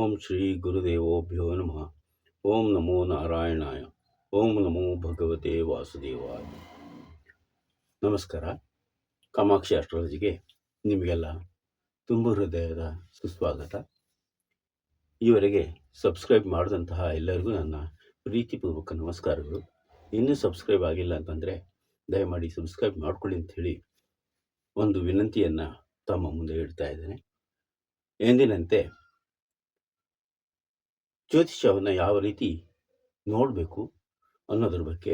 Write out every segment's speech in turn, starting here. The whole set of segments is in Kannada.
ಓಂ ಶ್ರೀ ಗುರುದೇವೋಭ್ಯೋ ನಮಃ. ಓಂ ನಮೋ ನಾರಾಯಣಾಯ. ಓಂ ನಮೋ ಭಗವತೆ ವಾಸುದೇವಾಯ. ನಮಸ್ಕಾರ. ಕಾಮಾಕ್ಷಿ ಅಸ್ಟ್ರಾಲಜಿಗೆ ನಿಮಗೆಲ್ಲ ತುಂಬ ಹೃದಯದ ಸುಸ್ವಾಗತ. ಈವರೆಗೆ ಸಬ್ಸ್ಕ್ರೈಬ್ ಮಾಡಿದಂತಹ ಎಲ್ಲರಿಗೂ ನನ್ನ ಪ್ರೀತಿಪೂರ್ವಕ ನಮಸ್ಕಾರಗಳು. ಇನ್ನೂ ಸಬ್ಸ್ಕ್ರೈಬ್ ಆಗಿಲ್ಲ ಅಂತಂದರೆ ದಯಮಾಡಿ ಸಬ್ಸ್ಕ್ರೈಬ್ ಮಾಡ್ಕೊಳ್ಳಿ ಅಂಥೇಳಿ ಒಂದು ವಿನಂತಿಯನ್ನು ತಮ್ಮ ಮುಂದೆ ಇಡ್ತಾ ಇದ್ದೇನೆ. ಎಂದಿನಂತೆ ಜ್ಯೋತಿಷ್ಯವನ್ನು ಯಾವ ರೀತಿ ನೋಡಬೇಕು ಅನ್ನೋದ್ರ ಬಗ್ಗೆ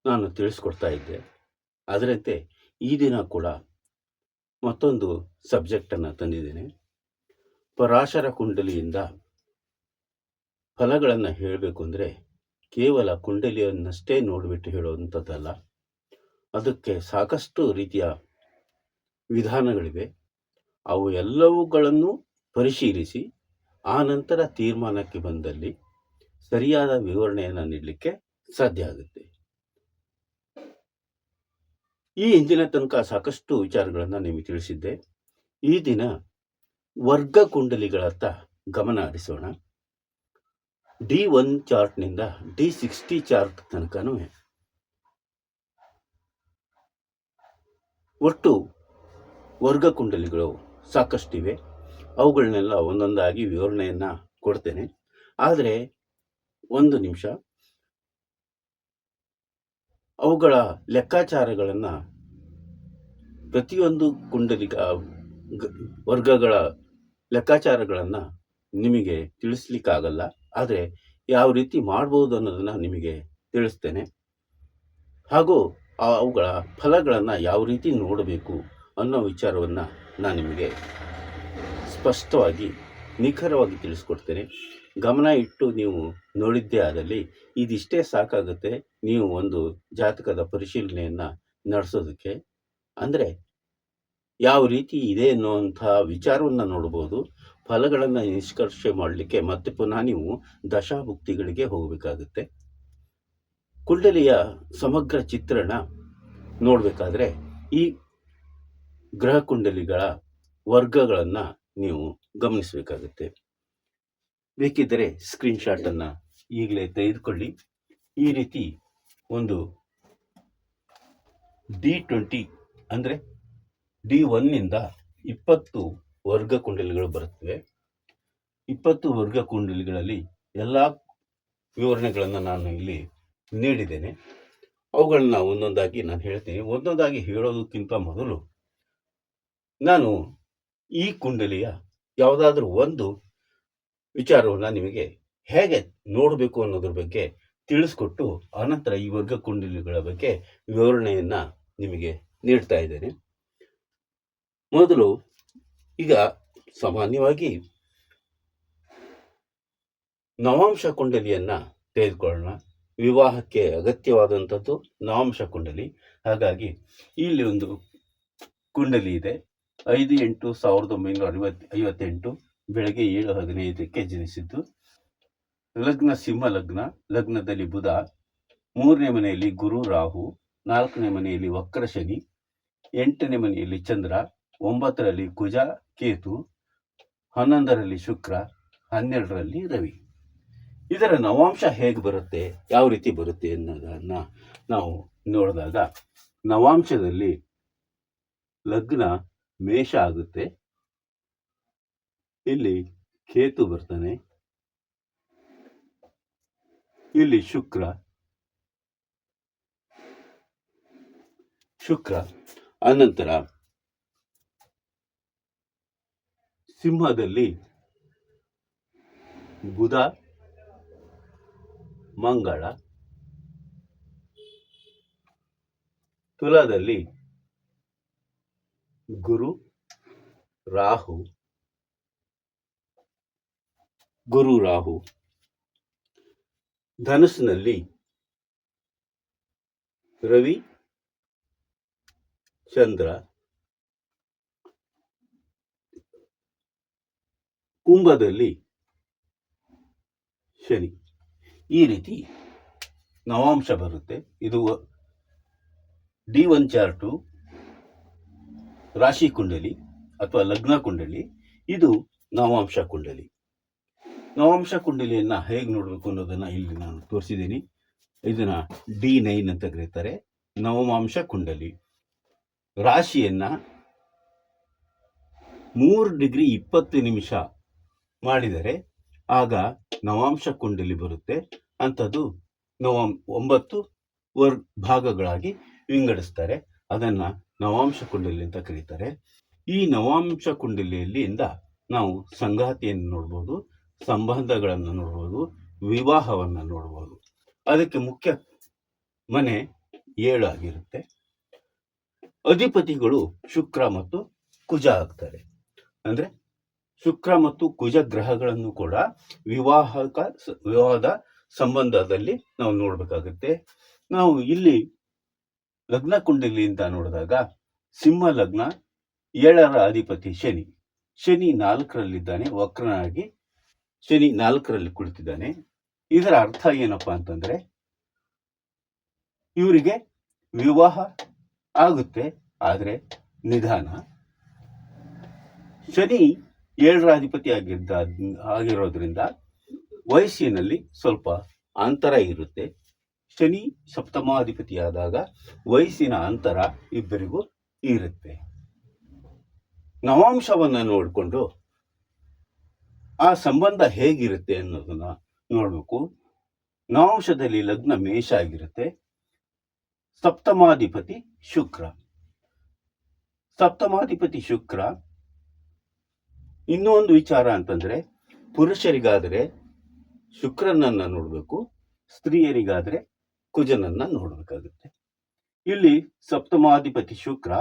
ನಾನು ತಿಳಿಸ್ಕೊಡ್ತಾ ಇದ್ದೆ. ಅದರಂತೆ ಈ ದಿನ ಕೂಡ ಮತ್ತೊಂದು ಸಬ್ಜೆಕ್ಟನ್ನು ತಂದಿದ್ದೇನೆ. ಪರಾಶರ ಕುಂಡಲಿಯಿಂದ ಫಲಗಳನ್ನು ಹೇಳಬೇಕು ಅಂದರೆ ಕೇವಲ ಕುಂಡಲಿಯನ್ನಷ್ಟೇ ನೋಡಿಬಿಟ್ಟು ಹೇಳುವಂಥದ್ದಲ್ಲ. ಅದಕ್ಕೆ ಸಾಕಷ್ಟು ರೀತಿಯ ವಿಧಾನಗಳಿವೆ. ಅವು ಎಲ್ಲವುಗಳನ್ನು ಪರಿಶೀಲಿಸಿ ಆ ನಂತರ ತೀರ್ಮಾನಕ್ಕೆ ಬಂದಲ್ಲಿ ಸರಿಯಾದ ವಿವರಣೆಯನ್ನು ನೀಡಲಿಕ್ಕೆ ಸಾಧ್ಯ ಆಗುತ್ತೆ. ಈ ಹಿಂದಿನ ತನಕ ಸಾಕಷ್ಟು ವಿಚಾರಗಳನ್ನು ನಿಮಗೆ ತಿಳಿಸಿದ್ದೆ. ಈ ದಿನ ವರ್ಗ ಕುಂಡಲಿಗಳತ್ತ ಗಮನ ಹರಿಸೋಣ. D1 ಚಾರ್ಟ್ನಿಂದ D60 ಚಾರ್ಟ್ ತನಕನೂ ಒಟ್ಟು ವರ್ಗ ಕುಂಡಲಿಗಳು ಸಾಕಷ್ಟಿವೆ. ಅವುಗಳನ್ನೆಲ್ಲ ಒಂದೊಂದಾಗಿ ವಿವರಣೆಯನ್ನು ಕೊಡ್ತೇನೆ. ಆದರೆ ಒಂದು ನಿಮಿಷ, ಅವುಗಳ ಲೆಕ್ಕಾಚಾರಗಳನ್ನು ಪ್ರತಿಯೊಂದು ವರ್ಗಗಳ ಲೆಕ್ಕಾಚಾರಗಳನ್ನು ನಿಮಗೆ ತಿಳಿಸ್ಲಿಕ್ಕಾಗಲ್ಲ. ಆದರೆ ಯಾವ ರೀತಿ ಮಾಡ್ಬೋದು ಅನ್ನೋದನ್ನು ನಿಮಗೆ ತಿಳಿಸ್ತೇನೆ. ಹಾಗೂ ಅವುಗಳ ಫಲಗಳನ್ನು ಯಾವ ರೀತಿ ನೋಡಬೇಕು ಅನ್ನೋ ವಿಚಾರವನ್ನು ನಾನು ನಿಮಗೆ ಸ್ಪಷ್ಟವಾಗಿ ನಿಖರವಾಗಿ ತಿಳಿಸ್ಕೊಡ್ತೇನೆ. ಗಮನ ಇಟ್ಟು ನೀವು ನೋಡಿದ್ದೇ ಆದಲ್ಲಿ ಇದಿಷ್ಟೇ ಸಾಕಾಗುತ್ತೆ ನೀವು ಒಂದು ಜಾತಕದ ಪರಿಶೀಲನೆಯನ್ನು ನಡೆಸೋದಕ್ಕೆ. ಅಂದರೆ ಯಾವ ರೀತಿ ಇದೆ ಅನ್ನುವಂಥ ವಿಚಾರವನ್ನು ನೋಡ್ಬೋದು. ಫಲಗಳನ್ನು ನಿಷ್ಕರ್ಷೆ ಮಾಡಲಿಕ್ಕೆ ಮತ್ತೆ ಪುನಃ ನೀವು ದಶಾಭುಕ್ತಿಗಳಿಗೆ ಹೋಗಬೇಕಾಗುತ್ತೆ. ಕುಂಡಲಿಯ ಸಮಗ್ರ ಚಿತ್ರಣ ನೋಡಬೇಕಾದ್ರೆ ಈ ಗ್ರಹ ಕುಂಡಲಿಗಳ ವರ್ಗಗಳನ್ನು ನೀವು ಗಮನಿಸಬೇಕಾಗುತ್ತೆ. ಬೇಕಿದ್ದರೆ ಸ್ಕ್ರೀನ್ಶಾಟನ್ನು ಈಗಲೇ ತೆಗೆದುಕೊಳ್ಳಿ. ಈ ರೀತಿ ಒಂದು D20 ಅಂದರೆ D1ನಿಂದ 20 ವರ್ಗ ಕುಂಡಲಿಗಳು ಬರುತ್ತವೆ. 20 ವರ್ಗ ಕುಂಡಲಿಗಳಲ್ಲಿ ಎಲ್ಲ ವಿವರಣೆಗಳನ್ನು ನಾನು ಇಲ್ಲಿ ನೀಡಿದ್ದೇನೆ. ಅವುಗಳನ್ನ ಒಂದೊಂದಾಗಿ ನಾನು ಹೇಳ್ತೀನಿ. ಒಂದೊಂದಾಗಿ ಹೇಳೋದಕ್ಕಿಂತ ಮೊದಲು ನಾನು ಈ ಕುಂಡಲಿಯ ಯಾವುದಾದ್ರೂ ಒಂದು ವಿಚಾರವನ್ನು ನಿಮಗೆ ಹೇಗೆ ನೋಡಬೇಕು ಅನ್ನೋದ್ರ ಬಗ್ಗೆ ತಿಳಿಸ್ಕೊಟ್ಟು ಆನಂತರ ಈ ವರ್ಗ ಕುಂಡಲಿಗಳ ಬಗ್ಗೆ ವಿವರಣೆಯನ್ನು ನಿಮಗೆ ನೀಡ್ತಾ ಇದ್ದೇನೆ. ಮೊದಲು ಈಗ ಸಾಮಾನ್ಯವಾಗಿ ನವಾಂಶ ಕುಂಡಲಿಯನ್ನು ತೆಗೆದುಕೊಳ್ಳೋಣ. ವಿವಾಹಕ್ಕೆ ಅಗತ್ಯವಾದಂಥದ್ದು ನವಾಂಶ ಕುಂಡಲಿ. ಹಾಗಾಗಿ ಇಲ್ಲಿ ಒಂದು ಕುಂಡಲಿ ಇದೆ. 5/8/1958 ಬೆಳಗ್ಗೆ 7:15ಕ್ಕೆ ಜನಿಸಿದ್ದು. ಲಗ್ನ ಸಿಂಹ ಲಗ್ನ. ಲಗ್ನದಲ್ಲಿ ಬುಧ, 3ನೇ ಮನೆಯಲ್ಲಿ ಗುರು ರಾಹು, 4ನೇ ಮನೆಯಲ್ಲಿ ವಕ್ರ ಶನಿ, 8ನೇ ಮನೆಯಲ್ಲಿ ಚಂದ್ರ, 9ರಲ್ಲಿ ಕುಜ ಕೇತು, 11ರಲ್ಲಿ ಶುಕ್ರ, 12ರಲ್ಲಿ ರವಿ. ಇದರ ನವಾಂಶ ಹೇಗೆ ಬರುತ್ತೆ, ಯಾವ ರೀತಿ ಬರುತ್ತೆ ಅನ್ನೋದನ್ನು ನಾವು ನೋಡಿದಾಗ ನವಾಂಶದಲ್ಲಿ ಲಗ್ನ ಮೇಷ ಆಗುತ್ತೆ. ಇಲ್ಲಿ ಕೇತು ಬರ್ತಾನೆ. ಇಲ್ಲಿ ಶುಕ್ರ ಅನಂತರ ಸಿಂಹದಲ್ಲಿ ಬುಧ, ಮಂಗಳ, ತುಲಾದಲ್ಲಿ ಗುರು ರಾಹು, ಧನುಸ್ಸಿನಲ್ಲಿ ರವಿ, ಚಂದ್ರ, ಕುಂಭದಲ್ಲಿ ಶನಿ. ಈ ರೀತಿ ನವಾಂಶ ಬರುತ್ತೆ. ಇದು D1 ಚಾರ್ಟು ರಾಶಿ ಕುಂಡಲಿ ಅಥವಾ ಲಗ್ನ ಕುಂಡಲಿ. ಇದು ನವಾಂಶ ಕುಂಡಲಿ. ನವಾಂಶ ಕುಂಡಲಿಯನ್ನ ಹೇಗೆ ನೋಡಬೇಕು ಅನ್ನೋದನ್ನ ಇಲ್ಲಿ ನಾನು ತೋರಿಸಿದ್ದೀನಿ. ಇದನ್ನ D9 ಅಂತ ಕರೀತಾರೆ, ನವಮಾಂಶ ಕುಂಡಲಿ. ರಾಶಿಯನ್ನ 3 ಡಿಗ್ರಿ 20 ನಿಮಿಷ ಮಾಡಿದರೆ ಆಗ ನವಾಂಶ ಕುಂಡಲಿ ಬರುತ್ತೆ. ಅಂಥದ್ದು 9 ಭಾಗಗಳಾಗಿ ವಿಂಗಡಿಸ್ತಾರೆ. ಅದನ್ನ ನವಾಂಶ ಕುಂಡಲಿ ಅಂತ ಕರೀತಾರೆ. ಈ ನವಾಂಶ ಕುಂಡಲಿಯಲ್ಲಿಂದ ನಾವು ಸಂಗಾತಿಯನ್ನು ನೋಡ್ಬೋದು, ಸಂಬಂಧಗಳನ್ನು ನೋಡ್ಬೋದು, ವಿವಾಹವನ್ನ ನೋಡ್ಬೋದು. ಅದಕ್ಕೆ ಮುಖ್ಯ ಮನೆ 7 ಆಗಿರುತ್ತೆ. ಅಧಿಪತಿಗಳು ಶುಕ್ರ ಮತ್ತು ಕುಜ ಆಗ್ತಾರೆ. ಅಂದ್ರೆ ಶುಕ್ರ ಮತ್ತು ಕುಜ ಗ್ರಹಗಳನ್ನು ಕೂಡ ವಿವಾಹದ ಸಂಬಂಧದಲ್ಲಿ ನಾವು ನೋಡ್ಬೇಕಾಗುತ್ತೆ. ನಾವು ಇಲ್ಲಿ ಲಗ್ನ ಕುಂಡಲಿಯಿಂದ ನೋಡಿದಾಗ ಸಿಂಹ ಲಗ್ನ, 7ರ ಅಧಿಪತಿ ಶನಿ. ಶನಿ 4ರಲ್ಲಿದ್ದಾನೆ, ವಕ್ರನಾಗಿ ಶನಿ 4ರಲ್ಲಿ ಕುಳಿತಿದ್ದಾನೆ. ಇದರ ಅರ್ಥ ಏನಪ್ಪಾ ಅಂತಂದ್ರೆ ಇವರಿಗೆ ವಿವಾಹ ಆಗುತ್ತೆ, ಆದ್ರೆ ನಿಧಾನ. ಶನಿ 7ರ ಅಧಿಪತಿ ಆಗಿರೋದ್ರಿಂದ ವಯಸ್ಸಿನಲ್ಲಿ ಸ್ವಲ್ಪ ಅಂತರ ಇರುತ್ತೆ. ಶನಿ ಸಪ್ತಮಾಧಿಪತಿಯಾದಾಗ ವಯಸ್ಸಿನ ಅಂತರ ಇಬ್ಬರಿಗೂ ಇರುತ್ತೆ. ನವಾಂಶವನ್ನ ನೋಡಿಕೊಂಡು ಆ ಸಂಬಂಧ ಹೇಗಿರುತ್ತೆ ಅನ್ನೋದನ್ನ ನೋಡ್ಬೇಕು. ನವಾಂಶದಲ್ಲಿ ಲಗ್ನ ಮೇಷ ಆಗಿರುತ್ತೆ. ಸಪ್ತಮಾಧಿಪತಿ ಶುಕ್ರ. ಸಪ್ತಮಾಧಿಪತಿ ಶುಕ್ರ. ಇನ್ನೂ ಒಂದು ವಿಚಾರ ಅಂತಂದ್ರೆ ಪುರುಷರಿಗಾದ್ರೆ ಶುಕ್ರನನ್ನ ನೋಡ್ಬೇಕು, ಸ್ತ್ರೀಯರಿಗಾದ್ರೆ ಕುಜನನ್ನ ನೋಡ್ಬೇಕಾಗುತ್ತೆ. ಇಲ್ಲಿ ಸಪ್ತಮಾಧಿಪತಿ ಶುಕ್ರ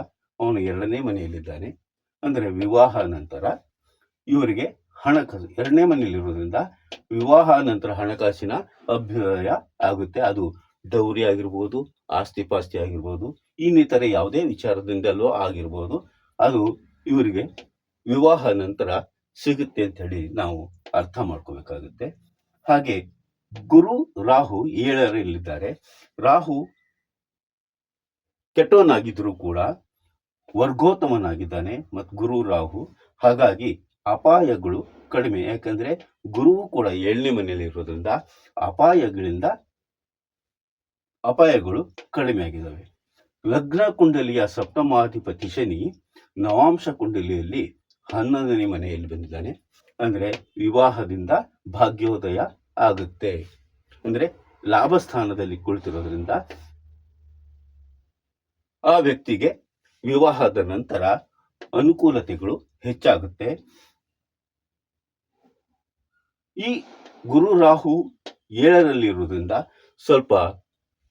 ಅವನು 2ನೇ ಮನೆಯಲ್ಲಿದ್ದಾನೆ. ಅಂದ್ರೆ ವಿವಾಹ ನಂತರ ಇವರಿಗೆ ಹಣಕಾಸು 2ನೇ ಮನೆಯಲ್ಲಿರೋದ್ರಿಂದ ವಿವಾಹ ನಂತರ ಹಣಕಾಸಿನ ಅಭ್ಯುದಯ ಆಗುತ್ತೆ. ಅದು ಡೌರಿ ಆಗಿರ್ಬೋದು, ಆಸ್ತಿ ಪಾಸ್ತಿ ಆಗಿರ್ಬೋದು, ಇನ್ನಿತರೆ ಯಾವುದೇ ವಿಚಾರದಿಂದಲೂ ಆಗಿರ್ಬೋದು, ಅದು ಇವರಿಗೆ ವಿವಾಹ ನಂತರ ಸಿಗುತ್ತೆ ಅಂತ ಹೇಳಿ ನಾವು ಅರ್ಥ ಮಾಡ್ಕೋಬೇಕಾಗುತ್ತೆ. ಹಾಗೆ ಗುರು ರಾಹು 7ರಲ್ಲಿದ್ದಾರೆ. ರಾಹು ಕೆಟ್ಟವನಾಗಿದ್ರು ಕೂಡ ವರ್ಗೋತ್ತಮನಾಗಿದ್ದಾನೆ ಮತ್ತು ಗುರು ರಾಹು. ಹಾಗಾಗಿ ಅಪಾಯಗಳು ಕಡಿಮೆ. ಯಾಕಂದ್ರೆ ಗುರುವು ಕೂಡ 7ನೇ ಮನೆಯಲ್ಲಿ ಇರೋದ್ರಿಂದ ಅಪಾಯಗಳು ಕಡಿಮೆ ಆಗಿದ್ದಾವೆ. ಲಗ್ನ ಕುಂಡಲಿಯ ಸಪ್ತಮಾಧಿಪತಿ ಶನಿ ನವಾಂಶ ಕುಂಡಲಿಯಲ್ಲಿ 11ನೇ ಮನೆಯಲ್ಲಿ ಬಂದಿದ್ದಾನೆ. ಅಂದ್ರೆ ವಿವಾಹದಿಂದ ಭಾಗ್ಯೋದಯ ಆಗುತ್ತೆ. ಅಂದ್ರೆ ಲಾಭ ಸ್ಥಾನದಲ್ಲಿ ಕುಳಿತಿರೋದ್ರಿಂದ ಆ ವ್ಯಕ್ತಿಗೆ ವಿವಾಹದ ನಂತರ ಅನುಕೂಲತೆಗಳು ಹೆಚ್ಚಾಗುತ್ತೆ. ಈ ಗುರು ರಾಹು 7ರಲ್ಲಿರುವುದರಿಂದ ಸ್ವಲ್ಪ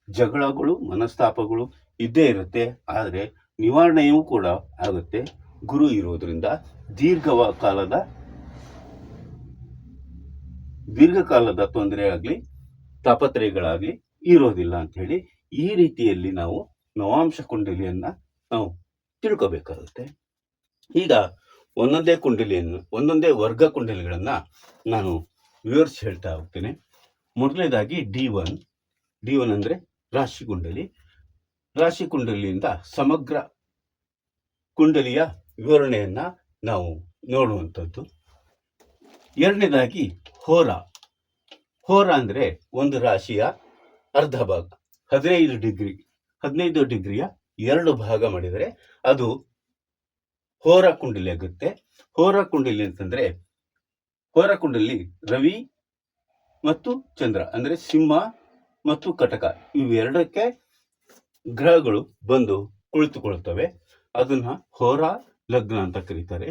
ಜಗಳಗಳು, ಮನಸ್ತಾಪಗಳು ಇದ್ದೇ ಇರುತ್ತೆ, ಆದರೆ ನಿವಾರಣೆಯೂ ಕೂಡ ಆಗುತ್ತೆ. ಗುರು ಇರೋದ್ರಿಂದ ದೀರ್ಘಕಾಲದ ತೊಂದರೆ ಆಗ್ಲಿ, ತಾಪತ್ರಯಗಳಾಗ್ಲಿ ಇರೋದಿಲ್ಲ ಅಂತ ಹೇಳಿ ಈ ರೀತಿಯಲ್ಲಿ ನಾವು ನವಾಂಶ ಕುಂಡಲಿಯನ್ನ ನಾವು ತಿಳ್ಕೋಬೇಕಾಗುತ್ತೆ. ಈಗ ಒಂದೊಂದೇ ವರ್ಗ ಕುಂಡಲಿಗಳನ್ನ ನಾನು ವಿವರಿಸಿ ಹೇಳ್ತಾ ಹೋಗ್ತೇನೆ. ಮೊದಲನೇದಾಗಿ D1 ಅಂದ್ರೆ ರಾಶಿ ಕುಂಡಲಿ. ರಾಶಿ ಕುಂಡಲಿಯಿಂದ ಸಮಗ್ರ ಕುಂಡಲಿಯ ವಿವರಣೆಯನ್ನ ನಾವು ನೋಡುವಂಥದ್ದು. ಎರಡನೇದಾಗಿ ಹೋರ ಅಂದ್ರೆ ಒಂದು ರಾಶಿಯ ಅರ್ಧ ಭಾಗ, 15 ಡಿಗ್ರಿಯ 2 ಭಾಗ ಮಾಡಿದರೆ ಅದು ಹೋರ ಕುಂಡಲಿ ಆಗುತ್ತೆ. ಹೋರ ಕುಂಡಲಿ ಅಂತಂದ್ರೆ ಹೋರ ಕುಂಡಲಿ ರವಿ ಮತ್ತು ಚಂದ್ರ ಅಂದ್ರೆ ಸಿಂಹ ಮತ್ತು ಕಟಕ ಇವೆರಡಕ್ಕೆ ಗ್ರಹಗಳು ಬಂದು ಕುಳಿತುಕೊಳ್ಳುತ್ತವೆ. ಅದನ್ನ ಹೋರ ಲಗ್ನ ಅಂತ ಕರೀತಾರೆ.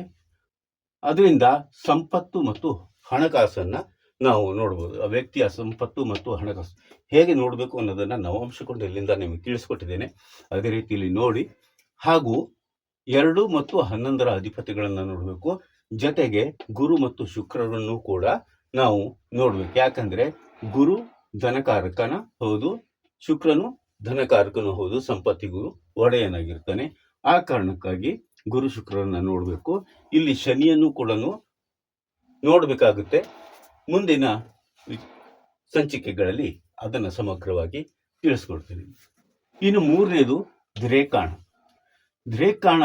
ಅದರಿಂದ ಸಂಪತ್ತು ಮತ್ತು ಹಣಕಾಸನ್ನ ನಾವು ನೋಡ್ಬೋದು. ಆ ವ್ಯಕ್ತಿಯ ಸಂಪತ್ತು ಮತ್ತು ಹಣಕಾಸು ಹೇಗೆ ನೋಡಬೇಕು ಅನ್ನೋದನ್ನ ನವಾಂಶ ಕುಂಡಲಿಯಿಂದ ನಿಮಗೆ ತಿಳಿಸ್ಕೊಟ್ಟಿದ್ದೇನೆ. ಅದೇ ರೀತಿಯಲ್ಲಿ ನೋಡಿ. ಹಾಗೂ 2 ಮತ್ತು 11ರ ಅಧಿಪತಿಗಳನ್ನ ನೋಡಬೇಕು. ಜೊತೆಗೆ ಗುರು ಮತ್ತು ಶುಕ್ರರನ್ನು ಕೂಡ ನಾವು ನೋಡ್ಬೇಕು. ಯಾಕಂದ್ರೆ ಗುರು ಧನಕಾರಕನ ಹೌದು, ಶುಕ್ರನು ಧನಕಾರಕನು ಹೌದು, ಸಂಪತ್ತಿಗೂ ಒಡೆಯನಾಗಿರ್ತಾನೆ. ಆ ಕಾರಣಕ್ಕಾಗಿ ಗುರು ಶುಕ್ರರನ್ನ ನೋಡ್ಬೇಕು. ಇಲ್ಲಿ ಶನಿಯನ್ನು ಕೂಡ ನೋಡ್ಬೇಕಾಗುತ್ತೆ. ಮುಂದಿನ ಸಂಚಿಕೆಗಳಲ್ಲಿ ಅದನ್ನ ಸಮಗ್ರವಾಗಿ ತಿಳಿಸ್ಕೊಡ್ತೀನಿ. ಇನ್ನು 3ನೇದು ದ್ರೇಕಾಣ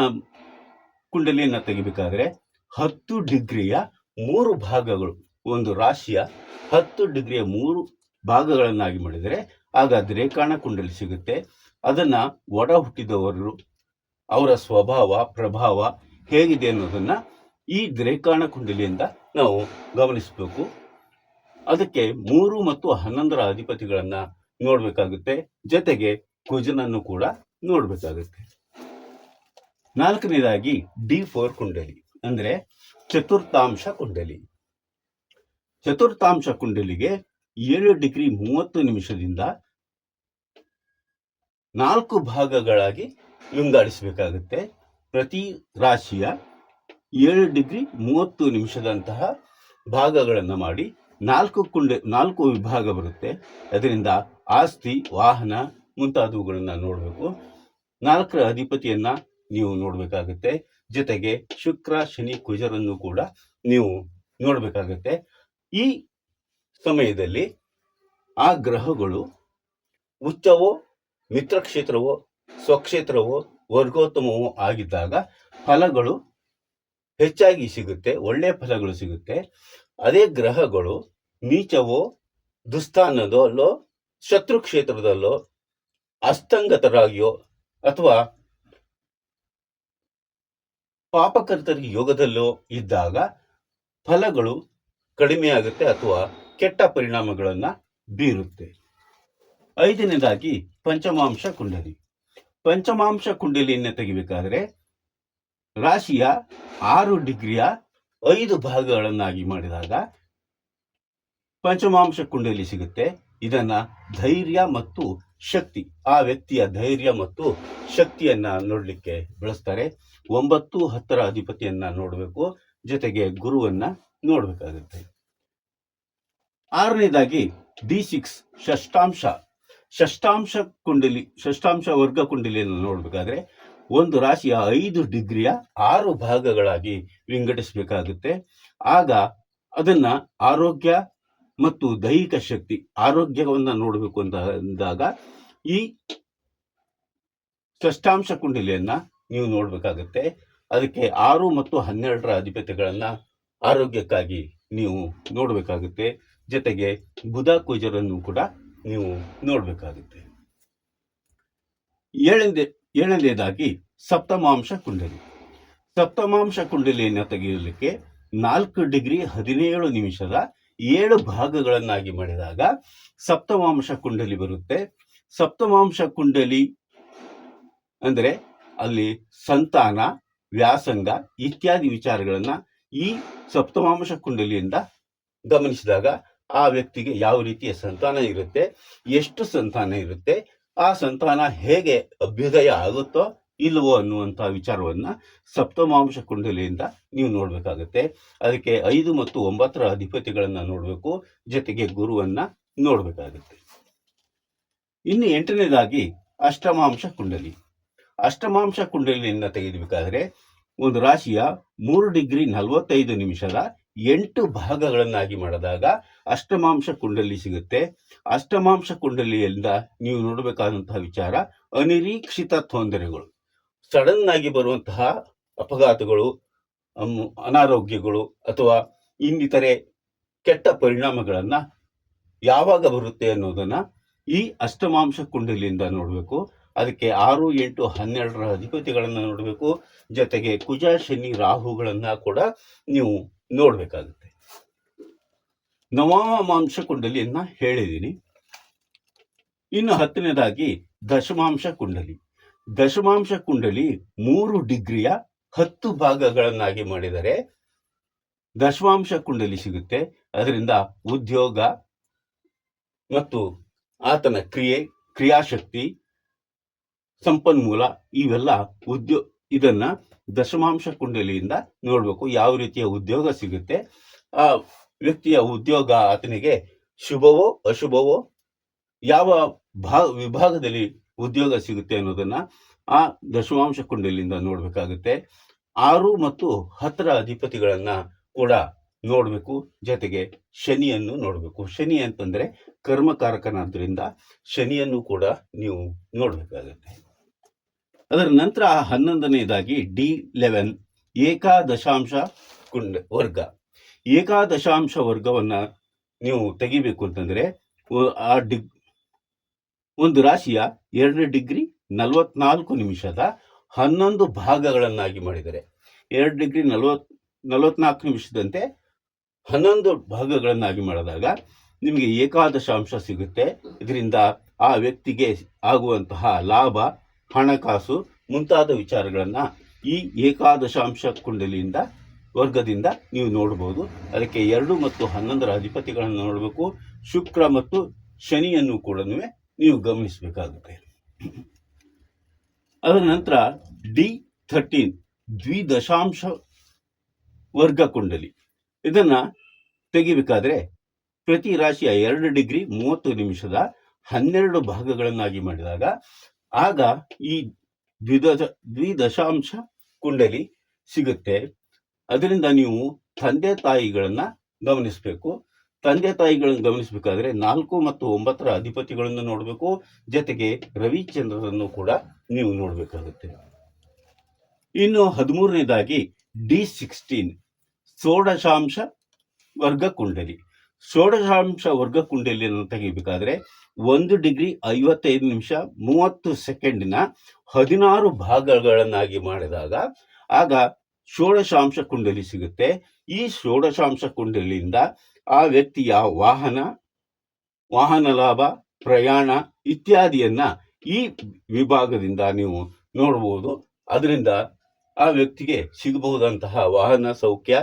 ಕುಂಡಲಿಯನ್ನ ತೆಗಿಬೇಕಾದ್ರೆ 10 ಡಿಗ್ರಿಯ 3 ಭಾಗಗಳು, ಒಂದು ರಾಶಿಯ 10 ಡಿಗ್ರಿಯ 3 ಭಾಗಗಳನ್ನಾಗಿ ಮಾಡಿದರೆ ಆಗ ರೇಖಾಣ ಕುಂಡಲಿ ಸಿಗುತ್ತೆ. ಅದನ್ನ ಒಡ ಹುಟ್ಟಿದವರು ಅವರ ಸ್ವಭಾವ ಪ್ರಭಾವ ಹೇಗಿದೆ ಅನ್ನೋದನ್ನ ಈ ರೇಖಾಣ ಕುಂಡಲಿಯಿಂದ ನಾವು ಗಮನಿಸಬೇಕು. ಅದಕ್ಕೆ 3 ಮತ್ತು 11ರ ಅಧಿಪತಿಗಳನ್ನ ನೋಡ್ಬೇಕಾಗುತ್ತೆ. ಜೊತೆಗೆ ಕುಜನನ್ನು ಕೂಡ ನೋಡ್ಬೇಕಾಗುತ್ತೆ. 4ನೇದಾಗಿ D4 ಕುಂಡಲಿ ಅಂದ್ರೆ ಚತುರ್ಥಾಂಶ ಕುಂಡಲಿ. ಚತುರ್ಥಾಂಶ ಕುಂಡಲಿಗೆ 7 ಡಿಗ್ರಿ 30 ನಿಮಿಷದಿಂದ 4 ಭಾಗಗಳಾಗಿ ವಿಂಗಡಿಸಬೇಕಾಗುತ್ತೆ. ಪ್ರತಿ ರಾಶಿಯ 7 ಡಿಗ್ರಿ 30 ನಿಮಿಷದಂತಹ ಭಾಗಗಳನ್ನು ಮಾಡಿ 4 ವಿಭಾಗ ಬರುತ್ತೆ. ಅದರಿಂದ ಆಸ್ತಿ, ವಾಹನ ಮುಂತಾದವುಗಳನ್ನ ನೋಡಬೇಕು. 4ರ ಅಧಿಪತಿಯನ್ನ ನೀವು ನೋಡ್ಬೇಕಾಗುತ್ತೆ. ಜೊತೆಗೆ ಶುಕ್ರ, ಶನಿ, ಕುಜರನ್ನು ಕೂಡ ನೀವು ನೋಡ್ಬೇಕಾಗತ್ತೆ. ಈ ಸಮಯದಲ್ಲಿ ಆ ಗ್ರಹಗಳು ಉಚ್ಚವೋ, ಮಿತ್ರಕ್ಷೇತ್ರವೋ, ಸ್ವಕ್ಷೇತ್ರವೋ, ವರ್ಗೋತ್ತಮವೋ ಆಗಿದ್ದಾಗ ಫಲಗಳು ಹೆಚ್ಚಾಗಿ ಸಿಗುತ್ತೆ, ಒಳ್ಳೆಯ ಫಲಗಳು ಸಿಗುತ್ತೆ. ಅದೇ ಗ್ರಹಗಳು ನೀಚವೋ, ದುಸ್ಥಾನದಲ್ಲೋ, ಶತ್ರು ಕ್ಷೇತ್ರದಲ್ಲೋ, ಅಸ್ತಂಗತರಾಗಿಯೋ ಅಥವಾ ಪಾಪಕರ್ತರಿಗೆ ಯೋಗದಲ್ಲೋ ಇದ್ದಾಗ ಫಲಗಳು ಕಡಿಮೆ ಆಗುತ್ತೆ ಅಥವಾ ಕೆಟ್ಟ ಪರಿಣಾಮಗಳನ್ನ ಬೀರುತ್ತೆ. 5ನೇದಾಗಿ ಪಂಚಮಾಂಶ ಕುಂಡಲಿ. ಪಂಚಮಾಂಶ ಕುಂಡಲಿಯನ್ನು ತೆಗಿಬೇಕಾದ್ರೆ ರಾಶಿಯ 6 ಡಿಗ್ರಿಯ 5 ಭಾಗಗಳನ್ನಾಗಿ ಮಾಡಿದಾಗ ಪಂಚಮಾಂಶ ಕುಂಡಲಿ ಸಿಗುತ್ತೆ. ಇದನ್ನ ಧೈರ್ಯ ಮತ್ತು ಶಕ್ತಿ, ಆ ವ್ಯಕ್ತಿಯ ಧೈರ್ಯ ಮತ್ತು ಶಕ್ತಿಯನ್ನ ನೋಡ್ಲಿಕ್ಕೆ ಬಳಸ್ತಾರೆ. 9, 10ರ ಅಧಿಪತಿಯನ್ನ ನೋಡಬೇಕು. ಜೊತೆಗೆ ಗುರುವನ್ನ ನೋಡ್ಬೇಕಾಗುತ್ತೆ. 6ನೇದಾಗಿ D6 ಷಷ್ಟಾಂಶ ಕುಂಡಲಿ, ಷಷ್ಟಾಂಶ ವರ್ಗ ಕುಂಡಲಿಯನ್ನು ನೋಡ್ಬೇಕಾದ್ರೆ ಒಂದು ರಾಶಿಯ 5 ಡಿಗ್ರಿಯ 6 ಭಾಗಗಳಾಗಿ ವಿಂಗಡಿಸಬೇಕಾಗುತ್ತೆ. ಆಗ ಅದನ್ನ ಆರೋಗ್ಯ ಮತ್ತು ದೈಹಿಕ ಶಕ್ತಿ, ಆರೋಗ್ಯವನ್ನ ನೋಡಬೇಕು ಅಂತ ಅಂದಾಗ ಈ ಷಷ್ಟಾಂಶ ಕುಂಡಲಿಯನ್ನ ನೀವು ನೋಡ್ಬೇಕಾಗುತ್ತೆ. ಅದಕ್ಕೆ 6 ಮತ್ತು 12ರ ಅಧಿಪತಿಗಳನ್ನ ಆರೋಗ್ಯಕ್ಕಾಗಿ ನೀವು ನೋಡ್ಬೇಕಾಗುತ್ತೆ. ಜೊತೆಗೆ ಬುಧ, ಕುಜರನ್ನು ಕೂಡ ನೀವು ನೋಡ್ಬೇಕಾಗುತ್ತೆ. 7ನೇದಾಗಿ ಸಪ್ತಮಾಂಶ ಕುಂಡಲಿ. ಸಪ್ತಮಾಂಶ ಕುಂಡಲಿಯನ್ನು ತೆಗೆಯಲಿಕ್ಕೆ 4 ಡಿಗ್ರಿ 17 ನಿಮಿಷದ 7 ಭಾಗಗಳನ್ನಾಗಿ ಮಾಡಿದಾಗ ಸಪ್ತಮಾಂಶ ಕುಂಡಲಿ ಬರುತ್ತೆ. ಸಪ್ತಮಾಂಶ ಕುಂಡಲಿ ಅಂದ್ರೆ ಅಲ್ಲಿ ಸಂತಾನ, ವ್ಯಾಸಂಗ ಇತ್ಯಾದಿ ವಿಚಾರಗಳನ್ನ ಈ ಸಪ್ತಮಾಂಶ ಕುಂಡಲಿಯಿಂದ ಗಮನಿಸಿದಾಗ ಆ ವ್ಯಕ್ತಿಗೆ ಯಾವ ರೀತಿಯ ಸಂತಾನ ಇರುತ್ತೆ, ಎಷ್ಟು ಸಂತಾನ ಇರುತ್ತೆ, ಆ ಸಂತಾನ ಹೇಗೆ ಅಭ್ಯುದಯ ಆಗುತ್ತೋ ಇಲ್ಲವೋ ಅನ್ನುವಂಥ ವಿಚಾರವನ್ನ ಸಪ್ತಮಾಂಶ ಕುಂಡಲಿಯಿಂದ ನೀವು ನೋಡ್ಬೇಕಾಗತ್ತೆ. ಅದಕ್ಕೆ 5 ಮತ್ತು 9ರ ಅಧಿಪತಿಗಳನ್ನ ನೋಡಬೇಕು. ಜೊತೆಗೆ ಗುರುವನ್ನ ನೋಡ್ಬೇಕಾಗುತ್ತೆ. ಇನ್ನು 8ನೇದಾಗಿ ಅಷ್ಟಮಾಂಶ ಕುಂಡಲಿ. ಅಷ್ಟಮಾಂಶ ಕುಂಡಲಿಯನ್ನು ತೆಗೆಯಬೇಕಾದ್ರೆ ಒಂದು ರಾಶಿಯ 3 ಡಿಗ್ರಿ 45 ನಿಮಿಷದ 8 ಭಾಗಗಳನ್ನಾಗಿ ಮಾಡಿದಾಗ ಅಷ್ಟಮಾಂಶ ಕುಂಡಲಿ ಸಿಗುತ್ತೆ. ಅಷ್ಟಮಾಂಶ ಕುಂಡಲಿಯಿಂದ ನೀವು ನೋಡಬೇಕಾದಂತಹ ವಿಚಾರ ಅನಿರೀಕ್ಷಿತ ತೊಂದರೆಗಳು, ಸಡನ್ ಆಗಿ ಬರುವಂತಹ ಅಪಘಾತಗಳು, ಅನಾರೋಗ್ಯಗಳು ಅಥವಾ ಇನ್ನಿತರೆ ಕೆಟ್ಟ ಪರಿಣಾಮಗಳನ್ನ ಯಾವಾಗ ಬರುತ್ತೆ ಅನ್ನೋದನ್ನ ಈ ಅಷ್ಟಮಾಂಶ ಕುಂಡಲಿಯಿಂದ ನೋಡಬೇಕು. ಅದಕ್ಕೆ 6, 8, 12ರ ಅಧಿಪತಿಗಳನ್ನ ನೋಡಬೇಕು. ಜೊತೆಗೆ ಕುಜ, ಶನಿ, ರಾಹುಗಳನ್ನ ಕೂಡ ನೀವು ನೋಡ್ಬೇಕಾಗುತ್ತೆ. ನವಮಾಂಶ ಕುಂಡಲಿಯನ್ನ ಹೇಳಿದ್ದೀನಿ. ಇನ್ನು 10ನೇದಾಗಿ ದಶಮಾಂಶ ಕುಂಡಲಿ. ದಶಮಾಂಶ ಕುಂಡಲಿ 3 ಡಿಗ್ರಿಯ 10 ಭಾಗಗಳನ್ನಾಗಿ ಮಾಡಿದರೆ ದಶಮಾಂಶ ಕುಂಡಲಿ ಸಿಗುತ್ತೆ. ಅದರಿಂದ ಉದ್ಯೋಗ ಮತ್ತು ಆತನ ಕ್ರಿಯಾಶಕ್ತಿ, ಸಂಪನ್ಮೂಲ ಇವೆಲ್ಲ ಇದನ್ನ ದಶಮಾಂಶ ಕುಂಡಲಿಯಿಂದ ನೋಡ್ಬೇಕು. ಯಾವ ರೀತಿಯ ಉದ್ಯೋಗ ಸಿಗುತ್ತೆ, ಆ ವ್ಯಕ್ತಿಯ ಉದ್ಯೋಗ ಆತನಿಗೆ ಶುಭವೋ ಅಶುಭವೋ, ಯಾವ ವಿಭಾಗದಲ್ಲಿ ಉದ್ಯೋಗ ಸಿಗುತ್ತೆ ಅನ್ನೋದನ್ನ ಆ ದಶಮಾಂಶ ಕುಂಡಲಿಯಿಂದ ನೋಡ್ಬೇಕಾಗುತ್ತೆ. 6 ಮತ್ತು 10ರ ಅಧಿಪತಿಗಳನ್ನ ಕೂಡ ನೋಡ್ಬೇಕು. ಜೊತೆಗೆ ಶನಿಯನ್ನು ನೋಡ್ಬೇಕು. ಶನಿ ಅಂತಂದ್ರೆ ಕರ್ಮಕಾರಕನಾದ್ರಿಂದ ಶನಿಯನ್ನು ಕೂಡ ನೀವು ನೋಡ್ಬೇಕಾಗತ್ತೆ. ಅದರ ನಂತರ 11ನೇದಾಗಿ D11 ಏಕಾದಶಾಂಶ ವರ್ಗ. ಏಕಾದಶಾಂಶ ವರ್ಗವನ್ನ ನೀವು ತೆಗಿಬೇಕು ಅಂತಂದ್ರೆ ಒಂದು ರಾಶಿಯ 2 ಡಿಗ್ರಿ 44 ನಿಮಿಷದ 11 ಭಾಗಗಳನ್ನಾಗಿ ಮಾಡಿದರೆ 2 ಡಿಗ್ರಿ 44 ನಿಮಿಷದಂತೆ 11 ಭಾಗಗಳನ್ನಾಗಿ ಮಾಡಿದಾಗ ನಿಮಗೆ ಏಕಾದಶಾಂಶ ಸಿಗುತ್ತೆ. ಇದರಿಂದ ಆ ವ್ಯಕ್ತಿಗೆ ಆಗುವಂತಹ ಲಾಭ, ಹಣಕಾಸು ಮುಂತಾದ ವಿಚಾರಗಳನ್ನ ಈ ಏಕಾದಶಾಂಶ ಕುಂಡಲಿಯಿಂದ ವರ್ಗದಿಂದ ನೀವು ನೋಡಬಹುದು. ಅದಕ್ಕೆ 2 ಮತ್ತು 11ರ ಅಧಿಪತಿಗಳನ್ನು ನೋಡಬೇಕು. ಶುಕ್ರ ಮತ್ತು ಶನಿಯನ್ನು ಕೂಡ ನೀವು ಗಮನಿಸಬೇಕಾಗುತ್ತೆ. ಅದರ ನಂತರ D13 ದ್ವಿದಶಾಂಶ ವರ್ಗ ಕುಂಡಲಿ, ಇದನ್ನ ತೆಗಿಬೇಕಾದ್ರೆ ಪ್ರತಿ ರಾಶಿಯ 2 ಡಿಗ್ರಿ 30 ನಿಮಿಷದ 12 ಭಾಗಗಳನ್ನಾಗಿ ಮಾಡಿದಾಗ ಆಗ ಈ ದ್ವಿದಶಾಂಶ ಕುಂಡಲಿ ಸಿಗುತ್ತೆ. ಅದರಿಂದ ನೀವು ತಂದೆ ತಾಯಿಗಳನ್ನ ಗಮನಿಸಬೇಕು. ತಂದೆ ತಾಯಿಗಳನ್ನು ಗಮನಿಸಬೇಕಾದ್ರೆ 4 ಮತ್ತು 9ರ ಅಧಿಪತಿಗಳನ್ನು ನೋಡಬೇಕು. ಜೊತೆಗೆ ರವಿಚಂದ್ರರನ್ನು ಕೂಡ ನೀವು ನೋಡಬೇಕಾಗುತ್ತೆ. ಇನ್ನು 13ನೇದಾಗಿ D16 ಷೋಡಶಾಂಶ ವರ್ಗ ಕುಂಡಲಿ. ಷೋಡಶಾಂಶ ವರ್ಗ ಕುಂಡಲಿಯನ್ನು ತೆಗಿಬೇಕಾದ್ರೆ 1 ಡಿಗ್ರಿ 55 ನಿಮಿಷ 30 ಸೆಕೆಂಡಿನ 16 ಭಾಗಗಳನ್ನಾಗಿ ಮಾಡಿದಾಗ ಆಗ ಷೋಡಶಾಂಶ ಕುಂಡಲಿ ಸಿಗುತ್ತೆ. ಈ ಷೋಡಶಾಂಶ ಕುಂಡಲಿಯಿಂದ ಆ ವ್ಯಕ್ತಿಯ ವಾಹನ ಲಾಭ, ಪ್ರಯಾಣ ಇತ್ಯಾದಿಯನ್ನ ಈ ವಿಭಾಗದಿಂದ ನೀವು ನೋಡಬಹುದು. ಅದರಿಂದ ಆ ವ್ಯಕ್ತಿಗೆ ಸಿಗಬಹುದಂತಹ ವಾಹನ ಸೌಖ್ಯ,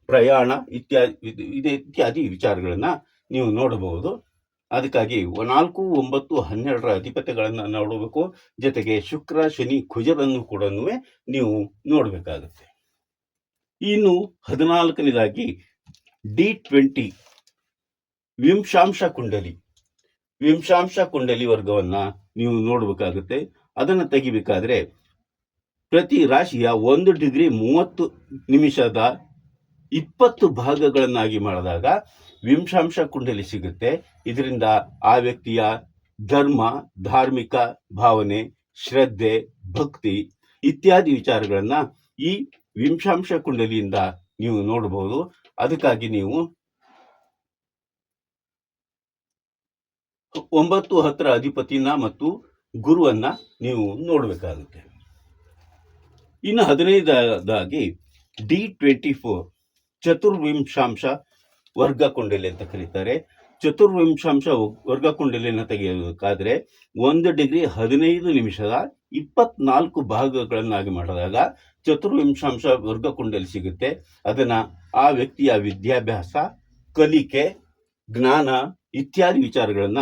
ಪ್ರಯಾಣ ಇತ್ಯಾದಿ ವಿಚಾರಗಳನ್ನ ನೀವು ನೋಡಬಹುದು. ಅದಕ್ಕಾಗಿ 4, 9, 12ರ ಅಧಿಪತಿಗಳನ್ನ ನೋಡಬೇಕು. ಜೊತೆಗೆ ಶುಕ್ರ, ಶನಿ, ಕುಜರನ್ನು ಕೂಡ ನೀವು ನೋಡಬೇಕಾಗುತ್ತೆ. ಇನ್ನು 14ನೇದಾಗಿ D20 ವಿಂಶಾಂಶ ಕುಂಡಲಿ. ವಿಂಶಾಂಶ ಕುಂಡಲಿ ವರ್ಗವನ್ನ ನೀವು ನೋಡಬೇಕಾಗುತ್ತೆ. ಅದನ್ನು ತೆಗಿಬೇಕಾದ್ರೆ ಪ್ರತಿ ರಾಶಿಯ 1 ಡಿಗ್ರಿ 30 ನಿಮಿಷದ 20 ಭಾಗಗಳನ್ನಾಗಿ ಮಾಡಿದಾಗ ವಿಂಶಾಂಶ ಕುಂಡಲಿ ಸಿಗುತ್ತೆ. ಇದರಿಂದ ಆ ವ್ಯಕ್ತಿಯ ಧರ್ಮ, ಧಾರ್ಮಿಕ ಭಾವನೆ, ಶ್ರದ್ಧೆ, ಭಕ್ತಿ ಇತ್ಯಾದಿ ವಿಚಾರಗಳನ್ನ ಈ ವಿಂಶಾಂಶ ಕುಂಡಲಿಯಿಂದ ನೀವು ನೋಡಬಹುದು. ಅದಕ್ಕಾಗಿ ನೀವು 9, 10ರ ಅಧಿಪತಿನ ಮತ್ತು ಗುರುವನ್ನ ನೀವು ನೋಡಬೇಕಾಗುತ್ತೆ. ಇನ್ನು 15ನೇದಾಗಿ D24 ಚತುರ್ವಿಂಶಾಂಶ ವರ್ಗ ಕುಂಡಲಿ ಅಂತ ಕರೀತಾರೆ. ಚತುರ್ವಿಂಶಾಂಶ ವರ್ಗ ಕುಂಡಲಿಯನ್ನು ತೆಗೆಯಬೇಕಾದ್ರೆ 1 ಡಿಗ್ರಿ 15 ನಿಮಿಷದ 24 ಭಾಗಗಳನ್ನಾಗಿ ಮಾಡಿದಾಗ ಚತುರ್ವಿಂಶಾಂಶ ವರ್ಗ ಕುಂಡಲಿ ಸಿಗುತ್ತೆ. ಅದನ್ನ ಆ ವ್ಯಕ್ತಿಯ ವಿದ್ಯಾಭ್ಯಾಸ, ಕಲಿಕೆ, ಜ್ಞಾನ ಇತ್ಯಾದಿ ವಿಚಾರಗಳನ್ನ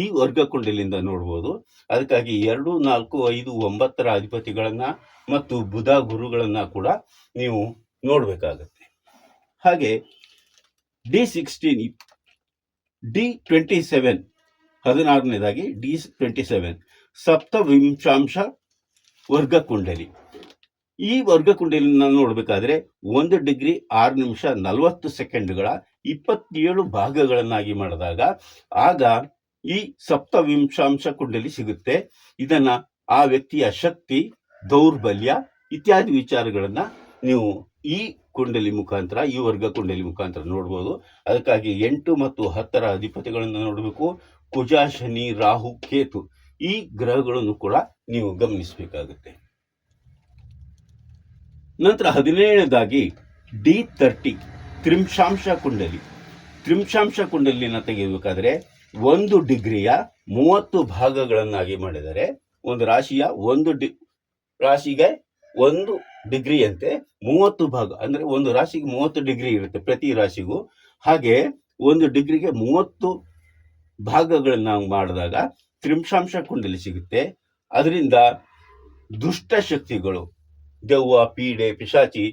ಈ ವರ್ಗ ಕುಂಡಲಿಯಿಂದ ನೋಡಬಹುದು. ಅದಕ್ಕಾಗಿ 2, 4, 5, 9ರ ಅಧಿಪತಿಗಳನ್ನ ಮತ್ತು ಬುಧ, ಗುರುಗಳನ್ನ ಕೂಡ ನೀವು ನೋಡಬೇಕಾಗತ್ತೆ. ಹಾಗೆ D16 D27 16ನೇದಾಗಿ D27 ಸಪ್ತವಿಂಶಾಂಶ ವರ್ಗ ಕುಂಡಲಿ. ಈ ವರ್ಗ ಕುಂಡಲಿನ ನೋಡಬೇಕಾದ್ರೆ 1 ಡಿಗ್ರಿ 6 ನಿಮಿಷ 40 ಸೆಕೆಂಡ್ಗಳ 27 ಭಾಗಗಳನ್ನಾಗಿ ಮಾಡಿದಾಗ ಆಗ ಈ ಸಪ್ತವಿಂಶಾಂಶ ಕುಂಡಲಿ ಸಿಗುತ್ತೆ. ಇದನ್ನ ಆ ವ್ಯಕ್ತಿಯ ಶಕ್ತಿ, ದೌರ್ಬಲ್ಯ ಇತ್ಯಾದಿ ವಿಚಾರಗಳನ್ನ ನೀವು ಈ ಕುಂಡಲಿ ಮುಖಾಂತರ, ಈ ವರ್ಗ ಕುಂಡಲಿ ಮುಖಾಂತರ ನೋಡಬಹುದು. ಅದಕ್ಕಾಗಿ 8 ಮತ್ತು 10ರ ಅಧಿಪತಿಗಳನ್ನು ನೋಡಬೇಕು. ಕುಜ, ಶನಿ, ರಾಹು, ಕೇತು ಈ ಗ್ರಹಗಳನ್ನು ಕೂಡ ನೀವು ಗಮನಿಸಬೇಕಾಗುತ್ತೆ. ನಂತರ 17ನೇದಾಗಿ D30 ತ್ರಿಂಶಾಂಶ ಕುಂಡಲಿ. ತ್ರಿಂಶಾಂಶ ಕುಂಡಲಿನ ತೆಗೆಯಬೇಕಾದ್ರೆ 1 ಡಿಗ್ರಿಯ 30 ಭಾಗಗಳನ್ನಾಗಿ ಮಾಡಿದರೆ ಒಂದು ರಾಶಿಯ ರಾಶಿಗೆ 1 ಡಿಗ್ರಿಯಂತೆ 30 ಭಾಗ, ಅಂದ್ರೆ ಒಂದು ರಾಶಿಗೆ 30 ಡಿಗ್ರಿ ಇರುತ್ತೆ ಪ್ರತಿ ರಾಶಿಗೂ. ಹಾಗೆ 1 ಡಿಗ್ರಿಗೆ 30 ಭಾಗಗಳನ್ನ ಮಾಡಿದಾಗ ತ್ರಿಂಶಾಂಶ ಕುಂಡಲಿ ಸಿಗುತ್ತೆ. ಅದರಿಂದ ದುಷ್ಟ ಶಕ್ತಿಗಳು, ದೆವ್ವ, ಪೀಡೆ, ಪಿಶಾಚಿ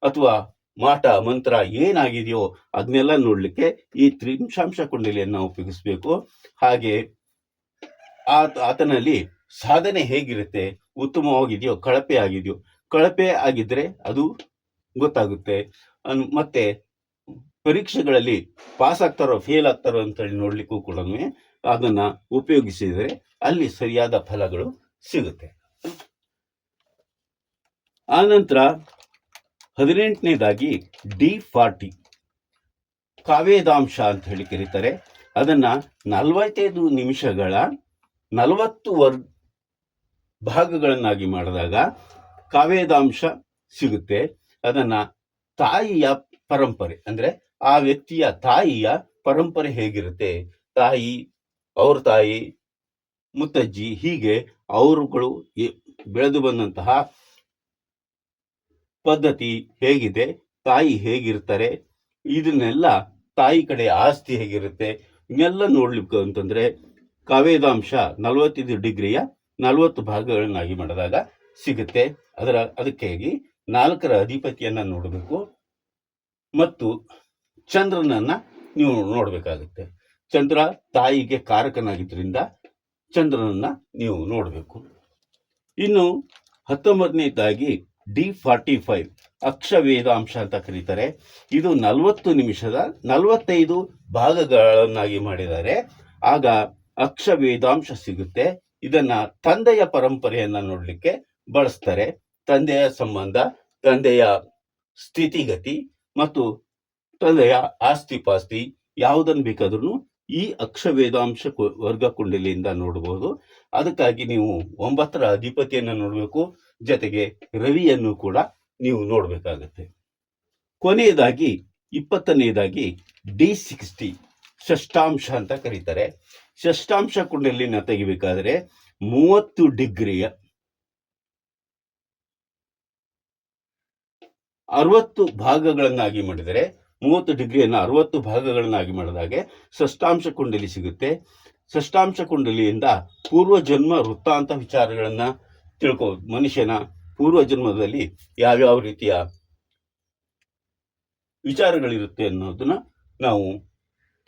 ಅಥವಾ ಮಾಟ ಮಂತ್ರ ಏನಾಗಿದೆಯೋ ಅದನ್ನೆಲ್ಲ ನೋಡ್ಲಿಕ್ಕೆ ಈ ತ್ರಿಂಶಾಂಶ ಕುಂಡಲಿಯನ್ನು ಉಪಯೋಗಿಸ್ಬೇಕು. ಹಾಗೆ ಆತನಲ್ಲಿ ಸಾಧನೆ ಹೇಗಿರುತ್ತೆ, ಉತ್ತಮವಾಗಿದೆಯೋ, ಕಳಪೆ ಆಗಿದೆಯೋ, ಕಳಪೆ ಆಗಿದ್ರೆ ಅದು ಗೊತ್ತಾಗುತ್ತೆ. ಮತ್ತೆ ಪರೀಕ್ಷೆಗಳಲ್ಲಿ ಪಾಸ್ ಆಗ್ತಾರೋ ಫೇಲ್ ಆಗ್ತಾರೋ ಅಂತೇಳಿ ನೋಡ್ಲಿಕ್ಕೂ ಕೂಡ ಅದನ್ನ ಉಪಯೋಗಿಸಿದರೆ ಅಲ್ಲಿ ಸರಿಯಾದ ಫಲಗಳು ಸಿಗುತ್ತೆ. ಆನಂತರ 18ನೇದಾಗಿ D40 ಕಾವೇದಾಂಶ ಅಂತ ಹೇಳಿ ಕರೀತಾರೆ. ಅದನ್ನ 45 ನಿಮಿಷಗಳ 40 ಭಾಗಗಳನ್ನಾಗಿ ಮಾಡಿದಾಗ ಕಾವೇದಾಂಶ ಸಿಗುತ್ತೆ. ಅದನ್ನ ತಾಯಿಯ ಪರಂಪರೆ, ಅಂದ್ರೆ ಆ ವ್ಯಕ್ತಿಯ ತಾಯಿಯ ಪರಂಪರೆ ಹೇಗಿರುತ್ತೆ, ತಾಯಿ, ಅವ್ರ ತಾಯಿ, ಮುತ್ತಜ್ಜಿ, ಹೀಗೆ ಅವರುಗಳು ಬೆಳೆದು ಬಂದಂತಹ ಪದ್ಧತಿ ಹೇಗಿದೆ, ತಾಯಿ ಹೇಗಿರ್ತಾರೆ, ಇದನ್ನೆಲ್ಲ, ತಾಯಿ ಕಡೆ ಆಸ್ತಿ ಹೇಗಿರುತ್ತೆ, ಇನ್ನೆಲ್ಲ ನೋಡ್ಲಿಕ್ಕೆ ಅಂತಂದ್ರೆ ಕಾವೇದಾಂಶ 45 ಡಿಗ್ರಿಯ 40 ಭಾಗಗಳನ್ನಾಗಿ ಮಾಡಿದಾಗ ಸಿಗುತ್ತೆ. ಅದಕ್ಕಾಗಿ 4ರ ಅಧಿಪತಿಯನ್ನ ನೋಡಬೇಕು ಮತ್ತು ಚಂದ್ರನನ್ನ ನೀವು ನೋಡ್ಬೇಕಾಗುತ್ತೆ. ಚಂದ್ರ ತಾಯಿಗೆ ಕಾರಕನಾಗಿದ್ದರಿಂದ ಚಂದ್ರನನ್ನ ನೀವು ನೋಡಬೇಕು. ಇನ್ನು 19ನೇದಾಗಿ D45 ಅಕ್ಷ ವೇದಾಂಶ ಅಂತ ಕರೀತಾರೆ. ಇದು 40 ನಿಮಿಷದ 45 ಭಾಗಗಳನ್ನಾಗಿ ಮಾಡಿದ್ದಾರೆ. ಆಗ ಅಕ್ಷ ವೇದಾಂಶ ಸಿಗುತ್ತೆ. ಇದನ್ನ ತಂದೆಯ ಪರಂಪರೆಯನ್ನ ನೋಡ್ಲಿಕ್ಕೆ ಬಳಸ್ತಾರೆ. ತಂದೆಯ ಸಂಬಂಧ, ತಂದೆಯ ಸ್ಥಿತಿಗತಿ ಮತ್ತು ತಂದೆಯ ಆಸ್ತಿ ಪಾಸ್ತಿ ಯಾವುದನ್ನು ಬೇಕಾದ್ರೂ ಈ ಅಕ್ಷ ವೇದಾಂಶ ವರ್ಗ ಕುಂಡಲಿಯಿಂದ ನೋಡಬಹುದು. ಅದಕ್ಕಾಗಿ ನೀವು 9ರ ಅಧಿಪತಿಯನ್ನು ನೋಡಬೇಕು, ಜೊತೆಗೆ ರವಿಯನ್ನು ಕೂಡ ನೀವು ನೋಡ್ಬೇಕಾಗತ್ತೆ. ಕೊನೆಯದಾಗಿ 20ನೇದಾಗಿ D60 ಷಷ್ಟಾಂಶ ಅಂತ ಕರೀತಾರೆ. ಷಷ್ಟಾಂಶ ಕುಂಡಲಿನ ತೆಗಿಬೇಕಾದ್ರೆ 30 ಡಿಗ್ರಿಯ 60 ಭಾಗಗಳನ್ನಾಗಿ ಮಾಡಿದರೆ, 30 ಡಿಗ್ರಿಯನ್ನು 60 ಭಾಗಗಳನ್ನಾಗಿ ಮಾಡಿದಾಗೆ ಷಷ್ಟಾಂಶ ಕುಂಡಲಿ ಸಿಗುತ್ತೆ. ಷಷ್ಟಾಂಶ ಕುಂಡಲಿಯಿಂದ ಪೂರ್ವಜನ್ಮ ವೃತ್ತಾಂತ ವಿಚಾರಗಳನ್ನ ತಿಳ್ಕೋಬಹುದು. ಮನುಷ್ಯನ ಪೂರ್ವಜನ್ಮದಲ್ಲಿ ಯಾವ್ಯಾವ ರೀತಿಯ ವಿಚಾರಗಳಿರುತ್ತೆ ಅನ್ನೋದನ್ನ ನಾವು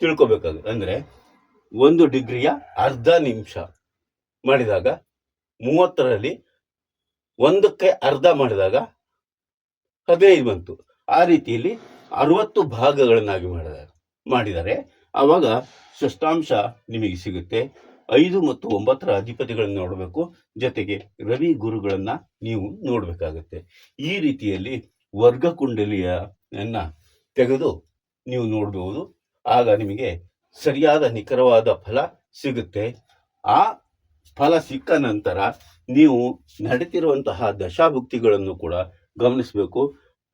ತಿಳ್ಕೋಬೇಕಾಗುತ್ತೆ. ಅಂದ್ರೆ 1 ಡಿಗ್ರಿಯ ಅರ್ಧ ನಿಮಿಷ ಮಾಡಿದಾಗ 30ರಲ್ಲಿ 1ಕ್ಕೆ ಅರ್ಧ ಮಾಡಿದಾಗ 15 ಬಂತು. ಆ ರೀತಿಯಲ್ಲಿ 60 ಭಾಗಗಳನ್ನಾಗಿ ಮಾಡಿದರೆ ಆವಾಗ ಷಷ್ಟಾಂಶ ನಿಮಗೆ ಸಿಗುತ್ತೆ. 5 ಮತ್ತು 9ರ ಅಧಿಪತಿಗಳನ್ನು ನೋಡಬೇಕು, ಜೊತೆಗೆ ರವಿ ಗುರುಗಳನ್ನ ನೀವು ನೋಡ್ಬೇಕಾಗತ್ತೆ. ಈ ರೀತಿಯಲ್ಲಿ ವರ್ಗ ಕುಂಡಲಿಯನ್ನ ತೆಗೆದು ನೀವು ನೋಡಬಹುದು. ಆಗ ನಿಮಗೆ ಸರಿಯಾದ ನಿಖರವಾದ ಫಲ ಸಿಗುತ್ತೆ. ಆ ಫಲ ಸಿಕ್ಕ ನಂತರ ನೀವು ನಡೀತಿರುವಂತಹ ದಶಾಭುಕ್ತಿಗಳನ್ನು ಕೂಡ ಗಮನಿಸಬೇಕು.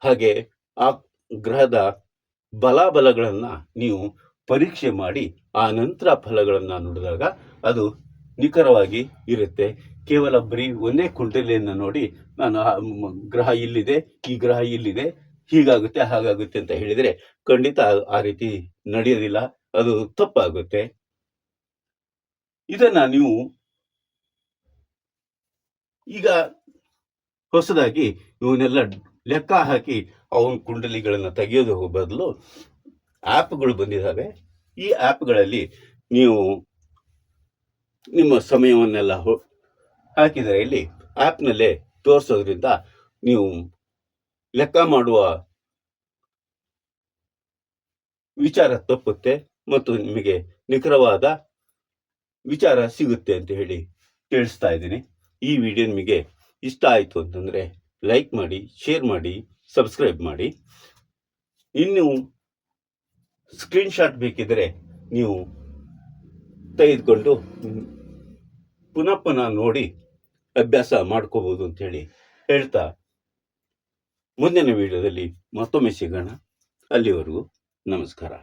ಹಾಗೆ ಆ ಗ್ರಹದ ಬಲಾಬಲಗಳನ್ನ ನೀವು ಪರೀಕ್ಷೆ ಮಾಡಿ ಆ ನಂತರ ಫಲಗಳನ್ನ ನೋಡಿದಾಗ ಅದು ನಿಖರವಾಗಿ ಇರುತ್ತೆ. ಕೇವಲ ಬರೀ ಒಂದೇ ಕುಂಡಲಿಯನ್ನು ನೋಡಿ ನಾನು ಗ್ರಹ ಇಲ್ಲಿದೆ, ಈ ಗ್ರಹ ಇಲ್ಲಿದೆ, ಹೀಗಾಗುತ್ತೆ ಹಾಗಾಗುತ್ತೆ ಅಂತ ಹೇಳಿದರೆ ಖಂಡಿತ ಆ ರೀತಿ ನಡೆಯೋದಿಲ್ಲ, ಅದು ತಪ್ಪಾಗುತ್ತೆ. ಇದನ್ನ ನೀವು ಈಗ ಹೊಸದಾಗಿ ಇವನ್ನೆಲ್ಲ ಲೆಕ್ಕ ಹಾಕಿ ಅವನ ಕುಂಡಲಿಗಳನ್ನ ತೆಗೆಯೋದು ಬದಲು ಆ್ಯಪ್ಗಳು ಬಂದಿದ್ದಾವೆ. ಈ ಆ್ಯಪ್ಗಳಲ್ಲಿ ನೀವು ನಿಮ್ಮ ಸಮಯವನ್ನೆಲ್ಲ ಹಾಕಿದರೆ ಇಲ್ಲಿ ಆ್ಯಪ್ನಲ್ಲೇ ತೋರಿಸೋದ್ರಿಂದ ನೀವು ಲೆಕ್ಕ ಮಾಡುವ ವಿಚಾರ ತಪ್ಪುತ್ತೆ ಮತ್ತು ನಿಮಗೆ ನಿಖರವಾದ ವಿಚಾರ ಸಿಗುತ್ತೆ ಅಂತ ಹೇಳಿ ತಿಳಿಸ್ತಾ ಇದ್ದೀನಿ. ಈ ವಿಡಿಯೋ ನಿಮಗೆ ಇಷ್ಟ ಆಯಿತು ಅಂತಂದರೆ ಲೈಕ್ ಮಾಡಿ, ಶೇರ್ ಮಾಡಿ, ಸಬ್ಸ್ಕ್ರೈಬ್ ಮಾಡಿ. ಇನ್ನು ಸ್ಕ್ರೀನ್ಶಾಟ್ ಬೇಕಿದ್ರೆ ನೀವು ತೆಗೆದುಕೊಂಡು ಪುನಃ ನೋಡಿ ಅಭ್ಯಾಸ ಮಾಡ್ಕೋಬಹುದು ಅಂತ ಹೇಳಿ ಹೇಳ್ತಾ ಮುಂದಿನ ವಿಡಿಯೋದಲ್ಲಿ ಮತ್ತೊಮ್ಮೆ ಸಿಗೋಣ. ಅಲ್ಲಿವರೆಗೂ ನಮಸ್ಕಾರ.